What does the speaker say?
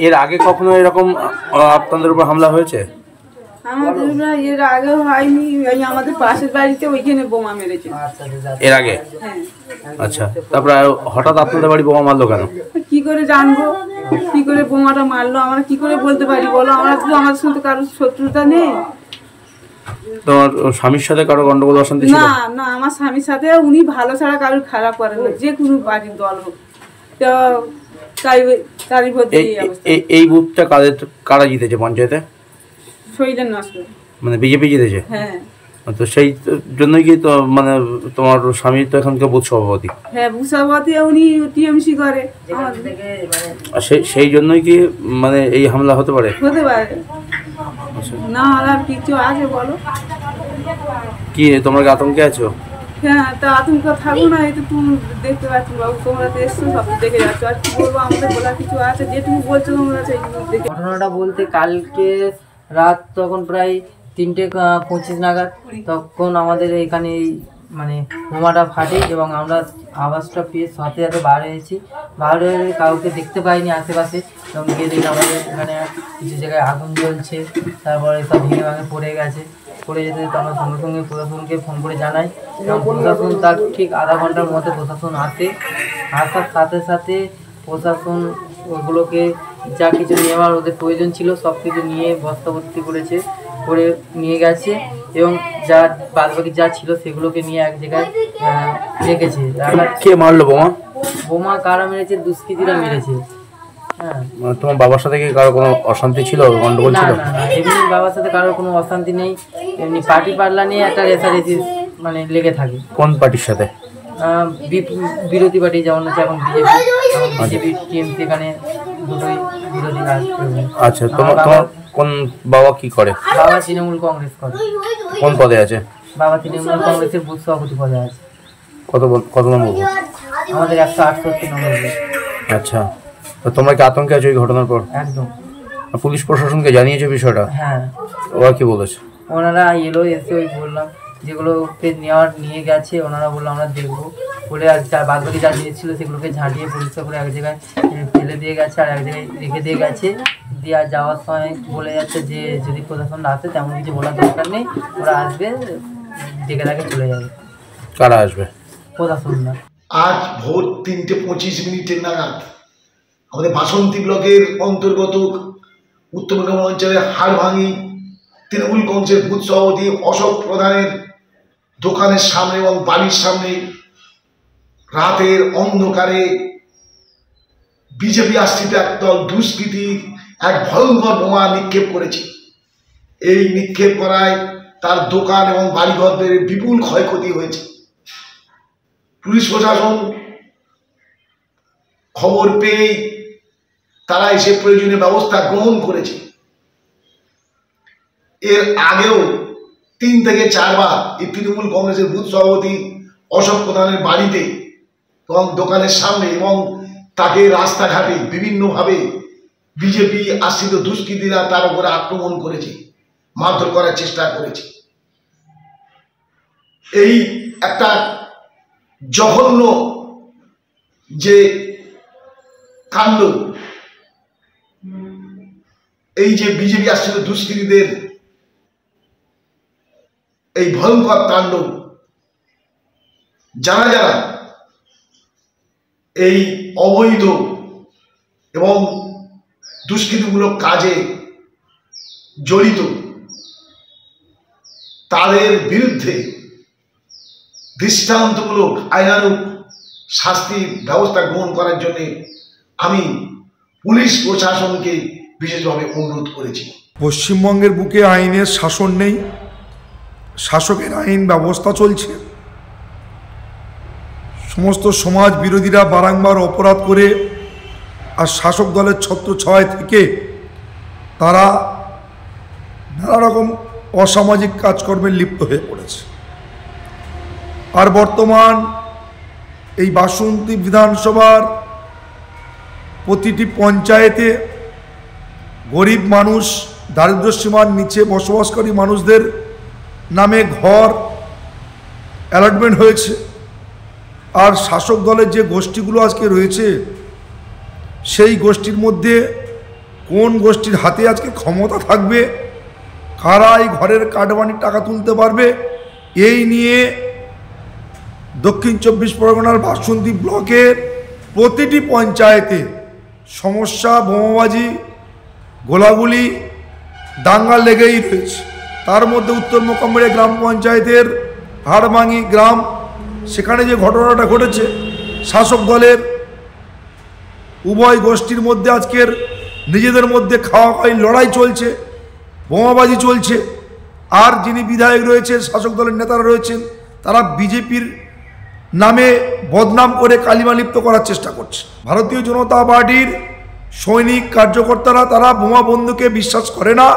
এর আগে কখনো এরকম আপনাদের উপর হামলা হয়েছে? আমাদের এর আগে হয়নি, আমাদের পাশের বাড়িতে ওইখানে বোমা মেরেছে এর আগে। আচ্ছা, তারপরে হঠাৎ আপনাদের বাড়ি বোমা মারলো কেন? কি করে জানবো কি করে বোমাটা মারলো, আমরা কি করে বলতে পারি বলো? আমরা তো আমাদের সাথে কারোর শত্রুতা নেই। তোমার স্বামীর সাথে কারো গন্ডগোল অশান্তি ছিল? না না, আমার স্বামীর সাথে উনি ভালো ছাড়া কারোর খারাপ করেন না, যে কোনো বাড়ির দল হোক। তো এই বুথটা কারা জিতেছে পঞ্চায়েতে? শহীদের নষ্ট, মানে বিজেপি জিতেছে। হ্যাঁ, তো সেই জন্যই কি তো মানে তোমার স্বামী তো এখানকার বুথ সভাপতি? হ্যাঁ, বুথ সভাপতি, উনি টিএমসি করে। সেই জন্যই কি মানে এই হামলা হতে পারে? হতে পারে না, আর কিছু আছে বলো? কি তোমরা কি আতঙ্কে আছো? হ্যাঁ, তা আতঙ্ক থাকো না, এই তো তুমি দেখতে পাচ্ছ বাবু, তোমরা তো এসছো, সব দেখে যাচ্ছ। আর কি বলবো, আমাদের বলার কিছু আছে? যেটুকু বলছো তোমরা সেইটুকু দেখে। ঘটনাটা বলতে কালকে রাত তখন প্রায় 3:25 নাগাদ, তখন আমাদের এখানে মানে বোমাটা ফাটে এবং আমরা আওয়াজটা পেয়ে সাথে সাথে বার হয়েছি। বার হয়ে কাউকে দেখতে পাইনি আশেপাশে, এবং গিয়ে দেখি আমাদের এখানে কিছু জায়গায় আগুন জ্বলছে, তারপরে সব ভেঙে ভাঙে পড়ে গেছে। পড়ে যেতে আমরা সঙ্গে সঙ্গে প্রশাসনকে ফোন করে জানাই, এবং প্রশাসন তার ঠিক আধা ঘন্টার মধ্যে প্রশাসন আসে। আসার সাথে সাথে প্রশাসন ওগুলোকে যা কিছু নেওয়ার ওদের প্রয়োজন ছিল সব কিছু নিয়ে বস্তাভর্তি করে নিয়ে গেছে, এবং যা বাদবাকি যা ছিল সেগুলোকে নিয়ে এক জায়গায় রেখেছে। কে মারলো বোমা? বোমা কারা মেরেছে? দুষ্কৃতীরা মেরেছে। হ্যাঁ, তোমার বাবার সাথে কি কারো কোনো অশান্তি ছিল, গন্ডগোল ছিল? না না, এমনি বাবার সাথে কারোর কোনো অশান্তি নেই, এমনি পার্টি পাল্লা নিয়ে একটা রেসারেসি মানে লেগে থাকে। কোন পার্টির সাথে? বিরোধী পার্টি, যেমন হচ্ছে এখন বিজেপি টিএমসি, এখানে দুটোই বিরোধী কাজ। আচ্ছা, তোমার কোন বাবা কি করে? বাবা তৃণমূল কংগ্রেস করে। কোন পদে আছে? বাবা তৃণমূল কংগ্রেসের বুথ সভাপতি পদে আছে। কত নম্বর? আমাদের 168 নম্বর। আচ্ছা, তো তোমরা কি আতঙ্কে আছো এই ঘটনার পর? একদম। পুলিশ প্রশাসনকে জানিয়েছো বিষয়টা? হ্যাঁ। ওরা কি বলেছে? ওনারা এসে ওই বললাম যেগুলোকে নিয়ে গেছে, ওনারা বললো আমরা দেখবো বলে, আর যা বাদবাকি যা জিনিস ছিল সেগুলোকে ঝাঁটিয়ে পরিষ্কার করে এক জায়গায় ফেলে দিয়ে গেছে, আর এক জায়গায় রেখে দিয়ে গেছে। দিয়ে আর যাওয়ার সময় বলে যাচ্ছে যে যদি প্রশাসনরা আসে তেমন কিছু বলার দরকার নেই, ওরা আসবে, ডেকে চলে যাবে। কারা আসবে? প্রশাসনরা। আজ ভোর 3:25 নাগাদ আমাদের বাসন্তী ব্লকের অন্তর্গত উত্তর মেদিনীপুর অঞ্চলের হাড়ভাঙি তৃণমূল কংগ্রেসের বুথ সভাপতি অশোক প্রধানের দোকানের সামনে এবং বাড়ির সামনে রাতের অন্ধকারে বিজেপি আশ্রিত একদল দুষ্কৃতী এক ভয়ঙ্কর বোমা নিক্ষেপ করেছে। এই নিক্ষেপ করায় তার দোকান এবং বাড়িঘরদের বিপুল ক্ষয়ক্ষতি হয়েছে। পুলিশ প্রশাসন খবর পেয়ে তারা এসে প্রয়োজনীয় ব্যবস্থা গ্রহণ করেছে। এর আগেও 3 থেকে 4 বার এই তৃণমূল কংগ্রেসের বুথ সভাপতি অশোক প্রধানের বাড়িতে এবং দোকানের সামনে এবং তাকে রাস্তাঘাটে বিভিন্নভাবে বিজেপি আশ্রিত দুষ্কৃতীরা তার উপরে আক্রমণ করেছে, মারধর করার চেষ্টা করেছে। এই একটা জঘন্য যে কাণ্ড, এই যে বিজেপি আশ্রিত দুষ্কৃতীদের এই ভয়ঙ্কর তাণ্ডব, যারা যারা এই অবৈধ এবং দুষ্কৃতিমূলক কাজে জড়িত তাদের বিরুদ্ধে দৃষ্টান্তমূলক আইনানুগ শাস্তির ব্যবস্থা গ্রহণ করার জন্য আমি পুলিশ প্রশাসনকে বিশেষভাবে অনুরোধ করেছি। পশ্চিমবঙ্গের বুকে আইনের শাসন নেই, শাসকের আইন ব্যবস্থা চলছে। সমস্ত সমাজ বিরোধীরা বারংবার অপরাধ করে আর শাসক দলের ছত্রছায়া থেকে তারা নানা রকম অসামাজিক কাজকর্মে লিপ্ত হয়ে পড়েছে। আর বর্তমান এই বাসন্তী বিধানসভার প্রতিটি পঞ্চায়েতে গরিব মানুষ, দারিদ্র্যসীমার নিচে বসবাসকারী মানুষদের নামে ঘর অ্যালটমেন্ট হয়েছে। আর শাসক দলের যে গোষ্ঠীগুলো আজকে রয়েছে সেই গোষ্ঠীর মধ্যে কোন গোষ্ঠীর হাতে আজকে ক্ষমতা থাকবে, কারা এই ঘরের কাটমানির টাকা তুলতে পারবে, এই নিয়ে দক্ষিণ 24 পরগনার বাসন্তী ব্লকের প্রতিটি পঞ্চায়েতে সমস্যা, বোমাবাজি, গোলাগুলি, দাঙ্গা লেগেই রয়েছে। তার মধ্যে উত্তর মোকামবাড়িয়া গ্রাম পঞ্চায়েতের হাড়ভাঙি গ্রাম, সেখানে যে ঘটনাটা ঘটেছে, শাসক দলের উভয় গোষ্ঠীর মধ্যে আজকের নিজেদের মধ্যে খাওয়াখাওয়ি লড়াই চলছে, বোমাবাজি চলছে। আর যিনি বিধায়ক রয়েছেন, শাসক দলের নেতারা রয়েছেন, তারা বিজেপির নামে বদনাম করে কালিমালিপ্ত করার চেষ্টা করছে। ভারতীয় জনতা পার্টির সৈনিক কার্যকর্তারা তারা বোমা বন্দুকে বিশ্বাস করে না।